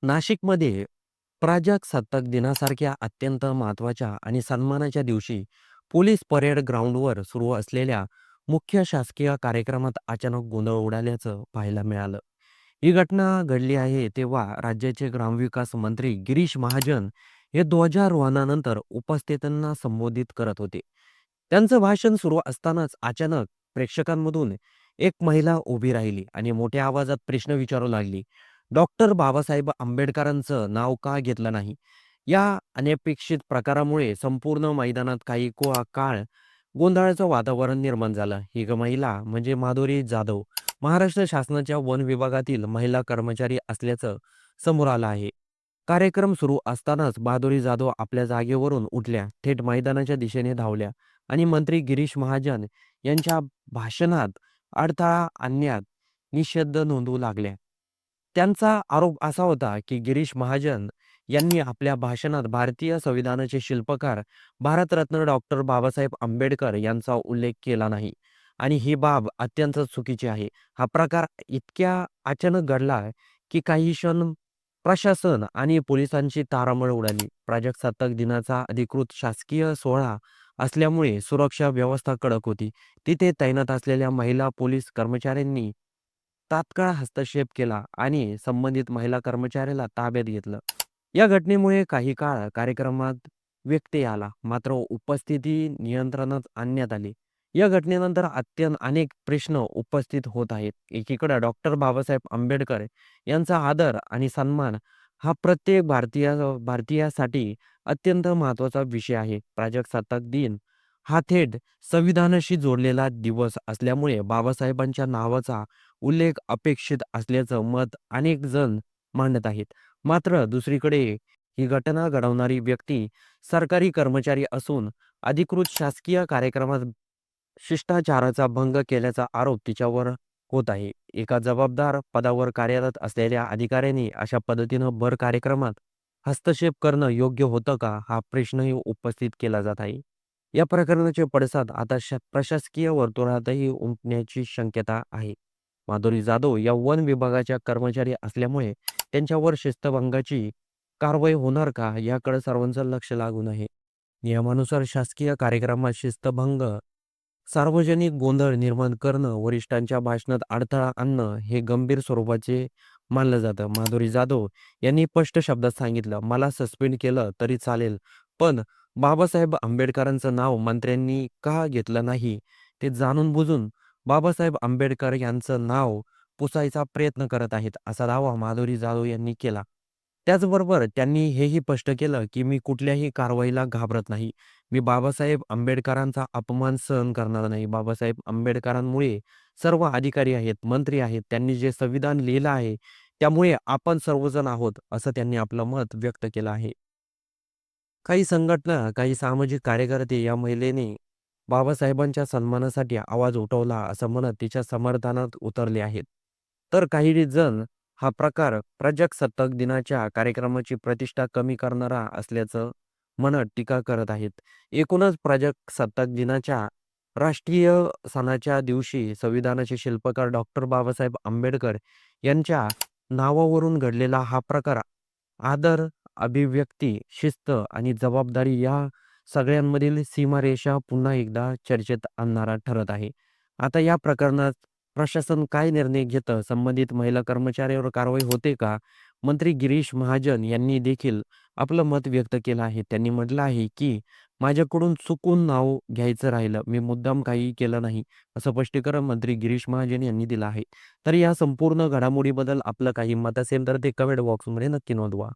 नाशिकमध्ये प्रजासत्ताक दिनासारख्या अत्यंत महत्त्वाच्या आणि सन्मानाच्या दिवशी पोलीस परेड ग्राउंडवर सुरू असलेल्या मुख्य शासकीय कार्यक्रमात अचानक गोंधळ उडाल्याचं पाहायला मिळालं. ही घटना घडली आहे तेव्हा राज्याचे ग्रामविकास मंत्री गिरीश महाजन हे ध्वजारोहणानंतर उपस्थितांना संबोधित करत होते. त्यांचं भाषण सुरू असतानाच अचानक प्रेक्षकांमधून एक महिला उभी राहिली आणि मोठ्या आवाजात प्रश्न विचारू लागली. डॉक्टर बाबासाहेब आंबेडकरांचं नाव का घेतलं नाही? या अनपेक्षित प्रकारामुळे संपूर्ण मैदानात काही काळ गोंधळाचं वातावरण निर्माण झालं. ही महिला म्हणजे माधुरी जाधव महाराष्ट्र शासनाच्या वन विभागातील महिला कर्मचारी असल्याचं समोर आलं आहे. कार्यक्रम सुरू असतानाच माधुरी जाधव आपल्या जागेवरून उठल्या, थेट मैदानाच्या दिशेने धावल्या आणि मंत्री गिरीश महाजन यांच्या भाषणात अडथळा आणण्यात निषेध नोंदवू लागल्या. त्यांचा आरोप असा होता की गिरीश महाजन यांनी आपल्या भाषणात भारतीय संविधानाचे शिल्पकार भारतरत्न डॉक्टर बाबासाहेब आंबेडकर यांचा उल्लेख केला नाही आणि ही बाब अत्यंत चुकीची आहे. हा प्रकार इतक्या अचानक घडला की काही क्षण प्रशासन आणि पोलिसांची तारांबळ उडाली. प्रजासत्ताक दिनाचा अधिकृत शासकीय सोहळा असल्यामुळे सुरक्षा व्यवस्था कडक होती. तिथे तैनात असलेल्या महिला पोलीस कर्मचाऱ्यांनी तात्काळ हस्तक्षेप केला आणि संबंधित महिला कर्मचाऱ्याला ताब्यात घेतलं. या घटनेमुळे काही काळ कार्यक्रमात व्यत्यय आला, मात्र उपस्थिती नियंत्रणात आणण्यात आली. या घटनेनंतर अनेक प्रश्न उपस्थित होत आहेत. एकीकडे डॉक्टर बाबासाहेब आंबेडकर यांचा आदर आणि सन्मान हा प्रत्येक भारतीयासाठी अत्यंत महत्त्वाचा विषय आहे. प्रजासत्ताक दिन हा थेट संविधानाशी जोडलेला दिवस असल्यामुळे बाबासाहेबांच्या नावाचा उल्लेख अपेक्षित असल्याचं मत अनेक जण मांडत आहेत. मात्र दुसरीकडे ही घटना घडवणारी व्यक्ती सरकारी कर्मचारी असून अधिकृत शासकीय कार्यक्रमात शिष्टाचाराचा भंग केल्याचा आरोप तिच्यावर होत आहे. एका जबाबदार पदावर कार्यरत असलेल्या अधिकाऱ्यांनी अशा पद्धतीनं भर कार्यक्रमात हस्तक्षेप करणं योग्य होतं का? हा प्रश्नही उपस्थित केला जात आहे. या प्रकरणाचे पडसाद आता प्रशासकीय वर्तुळातही उमटण्याची शक्यता आहे. माधुरी जाधव या वन विभागाच्या कर्मचारी असल्यामुळे त्यांच्यावर शिस्तभंगाची कारवाई होणार का याकडे सर्वांचं लक्ष लागून आहे. नियमानुसार शासकीय कार्यक्रमात शिस्तभंग, सार्वजनिक गोंधळ निर्माण करणं, वरिष्ठांच्या भाषणात अडथळा आणणं हे गंभीर स्वरूपाचे मानलं जातं. माधुरी जाधव यांनी स्पष्ट शब्दात सांगितलं, मला सस्पेंड केलं तरी चालेल, पण बाबासाहेब आंबेडकरांचं नाव मंत्र्यांनी का घेतलं नाही ते जाणून बुजून बाबासाहेब आंबेडकर यांचं नाव पुसायचा प्रयत्न करत आहेत, असा दावा माधुरी जाधव यांनी केला. त्याचबरोबर त्यांनी हेही स्पष्ट केलं, की मी कुठल्याही कारवाईला घाबरत नाही. मी बाबासाहेब आंबेडकरांचा अपमान सहन करणार नाही. बाबासाहेब आंबेडकरांमुळे सर्व अधिकारी आहेत, मंत्री आहेत. त्यांनी जे संविधान लिहिलं आहे, त्यामुळे आपण सर्वजण आहोत, असं त्यांनी आपलं मत व्यक्त केलं आहे. काही संघटना, काही सामाजिक कार्यकर्ते या महिलेने बाबासाहेबांच्या सन्मानासाठी आवाज उठवला असं म्हणत तिच्या समर्थनात उतरले आहेत. तर काही जण हा प्रकार प्रजासत्ताक दिनाच्या कार्यक्रमाची प्रतिष्ठा कमी करणारा असल्याचं म्हणत टीका करत आहेत. एकूणच प्रजासत्ताक दिनाच्या राष्ट्रीय सणाच्या दिवशी संविधानाचे शिल्पकार डॉक्टर बाबासाहेब आंबेडकर यांच्या नावावरून घडलेला हा प्रकार आदर, अभिव्यक्ती, शिस्त आणि जबाबदारी या सगळ्यांमधील सीमारेषा पुन्हा एकदा चर्चेत आणणारा ठरत आहे. आता या प्रकरणात प्रशासन काय निर्णय घेतं? संबंधित महिला कर्मचाऱ्यावर कारवाई होते का? मंत्री गिरीश महाजन यांनी देखील आपलं मत व्यक्त केलं आहे. त्यांनी म्हटलं आहे, की माझ्याकडून चुकून नाव घ्यायचं राहिलं. मी मुद्दाम काही केलं नाही, असं स्पष्टीकरण मंत्री गिरीश महाजन यांनी दिलं आहे. तर या संपूर्ण घडामोडीबद्दल आपलं काही मत असेल तर ते कमेंट बॉक्समध्ये नक्की नोंदवा.